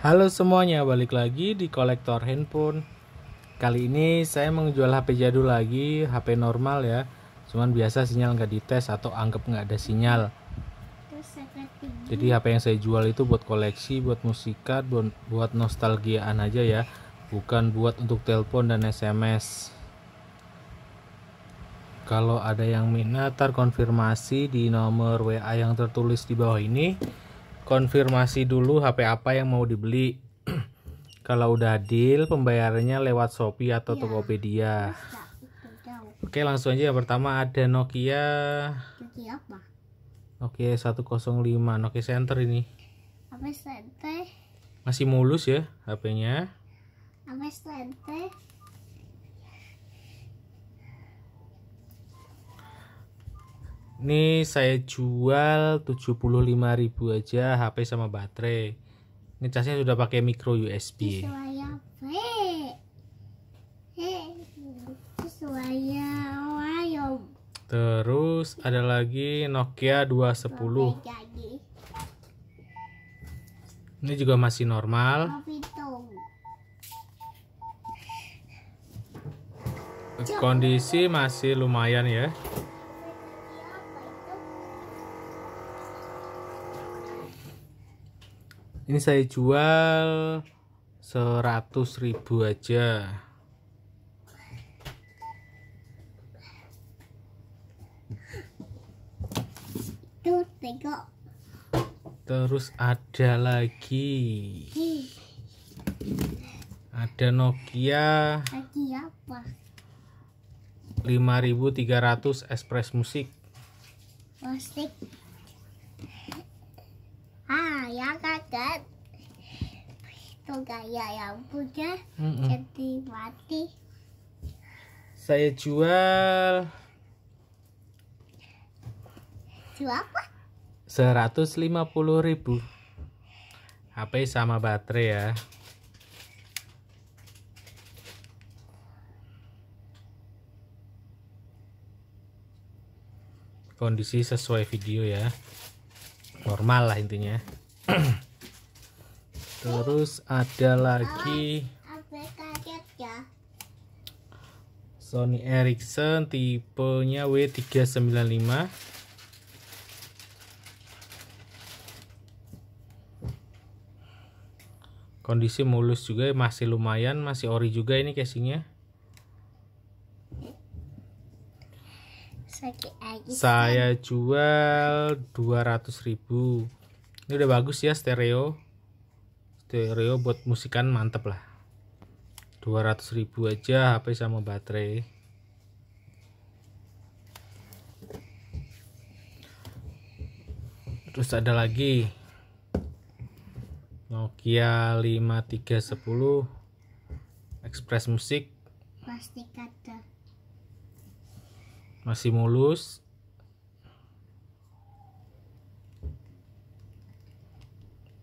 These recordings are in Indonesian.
Halo semuanya, balik lagi di kolektor handphone. Kali ini saya menjual HP jadul lagi, HP normal ya. Cuman biasa sinyal nggak dites atau anggap nggak ada sinyal. Jadi HP yang saya jual itu buat koleksi, buat musikat, buat nostalgiaan aja ya. Bukan buat untuk telepon dan SMS. Kalau ada yang minat, terkonfirmasi di nomor WA yang tertulis di bawah ini. Konfirmasi dulu HP apa yang mau dibeli. Kalau udah deal, pembayarannya lewat Shopee atau Tokopedia. Oke, langsung aja. Yang pertama ada Nokia. Nokia 105, Nokia Center ini. Masih mulus ya HP-nya. Ini saya jual 75.000 aja, HP sama baterai. Ini casnya sudah pakai micro USB. Terus ada lagi Nokia 210. Ini juga masih normal. Kondisi masih lumayan ya. Ini saya jual 100.000 aja. Terus ada lagi. Ada Nokia 5300 Express Music. Ya kaget itu gaya yang punya jadi mati. Saya jual apa? 150.000. HP sama baterai ya. Kondisi sesuai video ya. Normal lah intinya. Terus ada lagi Sony Ericsson tipenya W395. Kondisi mulus juga, masih lumayan, masih ori juga ini casingnya. Saya jual 200.000. Ini udah bagus ya, stereo buat musikan mantep lah. 200.000 aja, HP sama baterai. Terus ada lagi Nokia 5310 Express Music. Plastik ada. Masih mulus.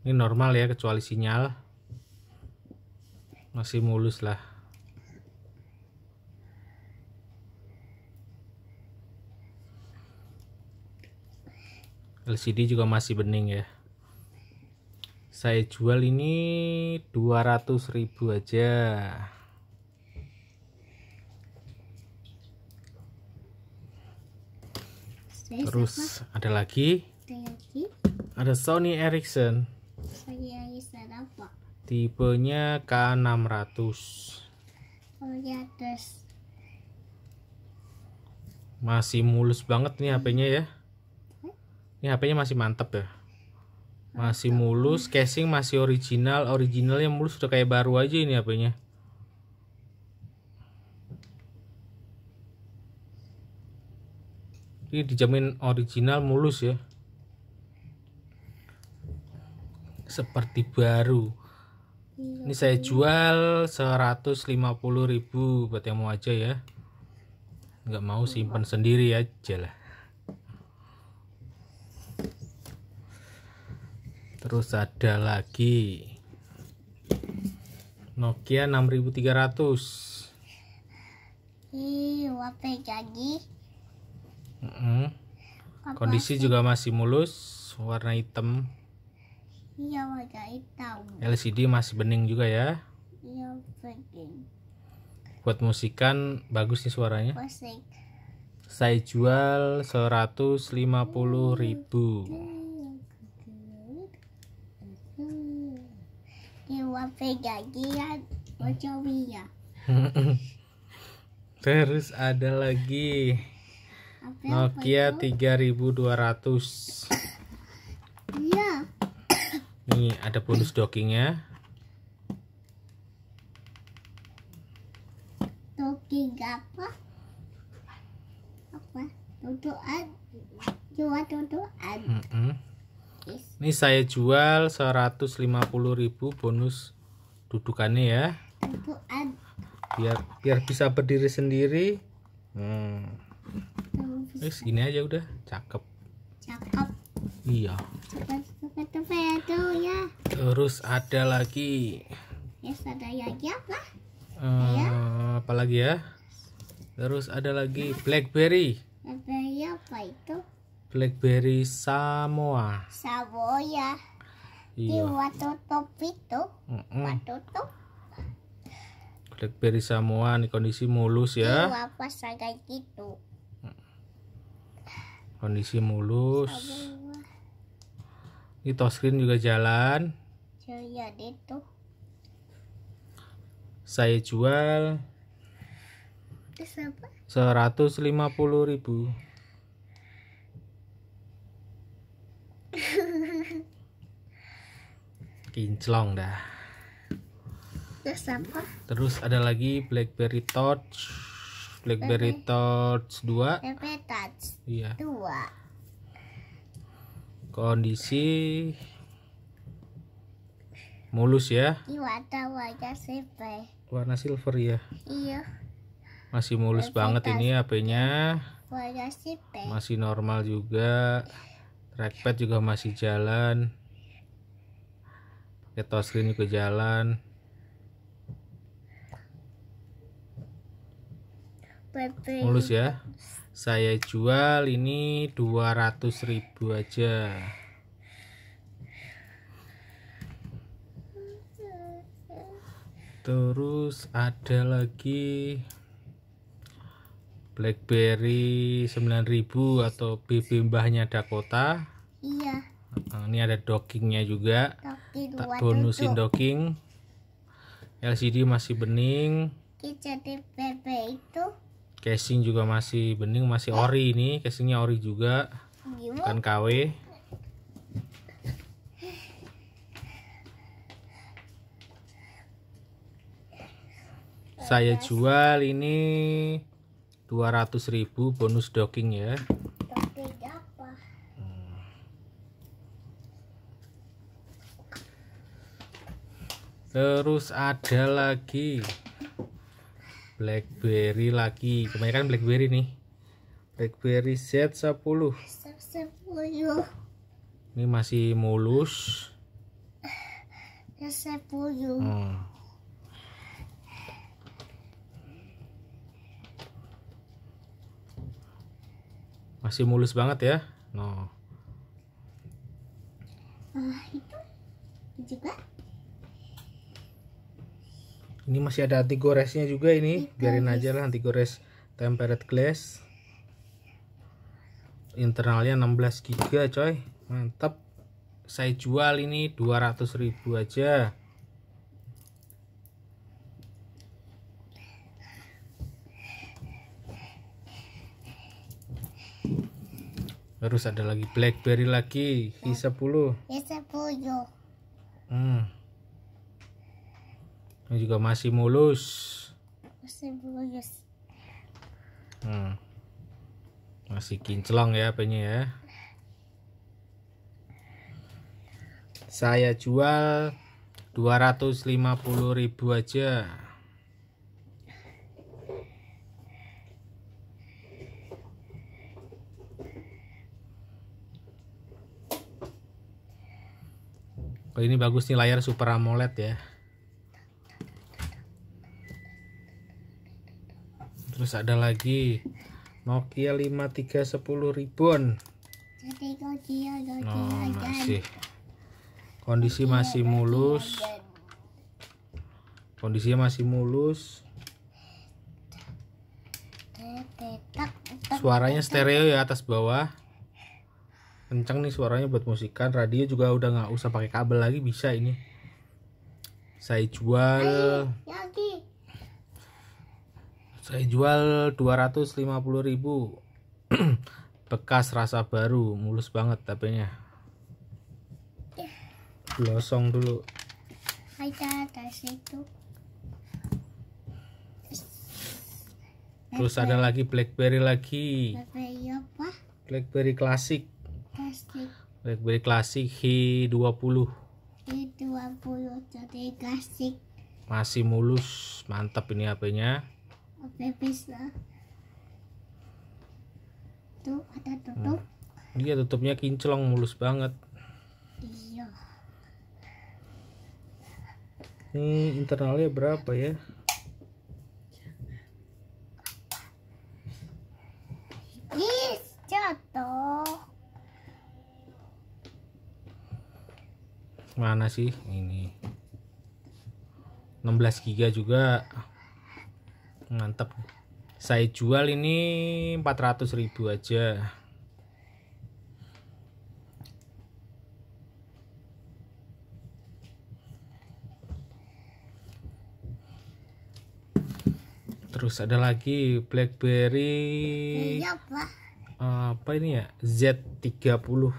Ini normal ya, kecuali sinyal. Masih mulus lah. LCD juga masih bening ya. Saya jual ini 200.000 aja. Terus ada lagi. Ada Sony Ericsson. Apa? Tipenya K600. Masih mulus banget nih HP-nya ya. Ini HP-nya masih mantap ya. Masih mulus, casing masih originalnya mulus, udah kayak baru aja ini HP-nya. Ini dijamin original mulus ya. Seperti baru. Ini saya jual 150.000 buat yang mau aja ya. Nggak mau simpan sendiri aja lah. Terus ada lagi Nokia 6300. HP jadi. Kondisi juga masih mulus, warna hitam. Iya, warna hitam. LCD masih bening juga ya. Iya, bening. Buat musikan bagus nih suaranya. Musik. Saya jual 150.000. Di wape gajian Bocowia. Terus ada lagi Nokia 3200. Iya. Nih ada bonus dockingnya. Talking apa? Apa? Tutuan. Jual tutuan. Ini saya jual 150.000 bonus dudukannya ya. Tutuan. Biar bisa berdiri sendiri. Wis gini aja udah, cakep. Cakep. Iya. Cepat tuh ya. Terus ada lagi. Yes, ada lagi apa? Apa lagi ya? Terus ada lagi BlackBerry. BlackBerry apa itu? BlackBerry Samoa. Saboya. Di Iya. waktu top itu. Waktu top. BlackBerry Samoa nih kondisi mulus Di ya. apa saja gitu. Kondisi mulus. Saboya. Ini touchscreen juga jalan. Saya itu. Saya jual Terus apa? 150.000. Kinclong dah. Terus apa? Terus ada lagi BlackBerry Touch. BlackBerry Touch 2. PP Touch Iya. 2. Kondisi mulus ya. Di wajah CP. Warna silver ya. Iya. Masih mulus banget ini HP-nya. Wajah CP. Masih normal juga. Trackpad juga masih jalan. Pakai touchscreen juga jalan. PP. Mulus ya. Saya jual ini 200.000 aja. Terus ada lagi BlackBerry 9000 atau BB mbahnya Dakota. Iya. Nah, ini ada dockingnya juga. Tapi Tak dua bonusin tutup. docking. LCD masih bening. Jadi PP itu Casing juga masih bening, masih ori ini. Casingnya ori juga, gimana? bukan KW. Saya jual ini 200.000 bonus docking ya. Tapi apa? Terus ada lagi BlackBerry lagi. Kebanyakan BlackBerry nih. BlackBerry Z10. 10. Ini masih mulus. 10. Masih mulus banget ya. No. Itu juga. Ini masih ada anti goresnya juga ini. Biarin aja lah anti gores tempered glass. Internalnya 16 GB coy. Mantap. Saya jual ini 200.000 aja. Terus ada lagi BlackBerry lagi i10. Ya 10. Ini juga masih mulus. 10. Masih kinclong ya HP-nya ya. Saya jual 250.000 aja. Oh, ini bagus nih layar Super AMOLED ya. Terus ada lagi Nokia 5310 ribbon. Jadi Nokia Masih Kondisi masih mulus. Kondisinya masih mulus. Suaranya stereo ya, atas bawah. Kencang nih suaranya buat musikan. Radio juga udah nggak usah pakai kabel lagi, bisa ini. Saya jual 250.000. Bekas rasa baru, mulus banget tapenya. Gosong dulu. Ada situ. Terus ada lagi BlackBerry lagi. BlackBerry apa? BlackBerry klasik. Plastik. BlackBerry klasik Hi20. I20 jadi klasik. Masih mulus, mantap ini HP-nya. Apa bisa? Tuh ada tutup. Iya, tutupnya kinclong, mulus banget. Iya. Ini internalnya berapa ya? Jatuh. Mana sih ini? 16 GB juga. Mantap. Saya jual ini 400.000 aja. Terus ada lagi BlackBerry apa ini ya? Z30.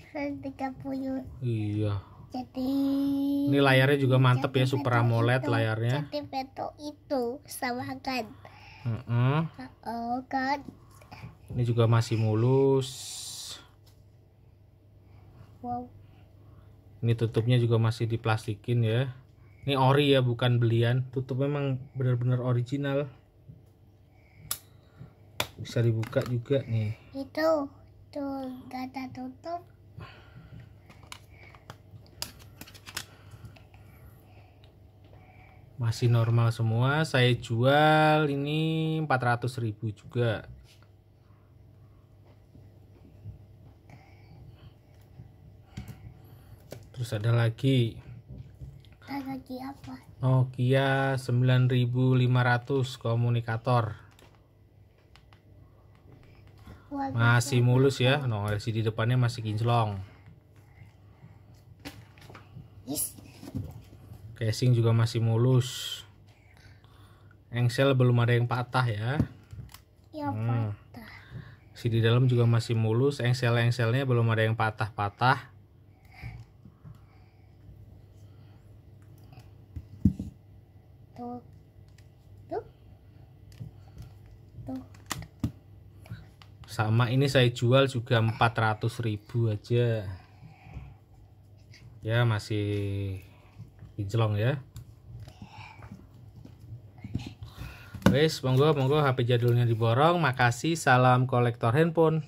Z30. Iya. Jadi Ini layarnya juga mantep ya, Super AMOLED layarnya. Jadi beto itu sama kan. Uh-uh. Kan. Ini juga masih mulus. Wow. Ini tutupnya juga masih diplastikin ya. Ini ori ya, bukan belian. Tutup memang benar-benar original. Bisa dibuka juga nih. Itu gak ada tutup. Masih normal semua. Saya jual ini 400.000 juga. Terus ada lagi. Ada lagi apa? Nokia 9500 komunikator. Masih mulus ya. No, LCD depannya masih kinclong. Yes. Casing juga masih mulus. Engsel belum ada yang patah ya. Ya patah. Si di dalam juga masih mulus. Engsel-engselnya belum ada yang patah-patah. Tuh. Sama ini saya jual juga 400.000 aja. Ya masih kinclong ya. Wes, monggo HP jadulnya diborong. Makasih, salam kolektor handphone.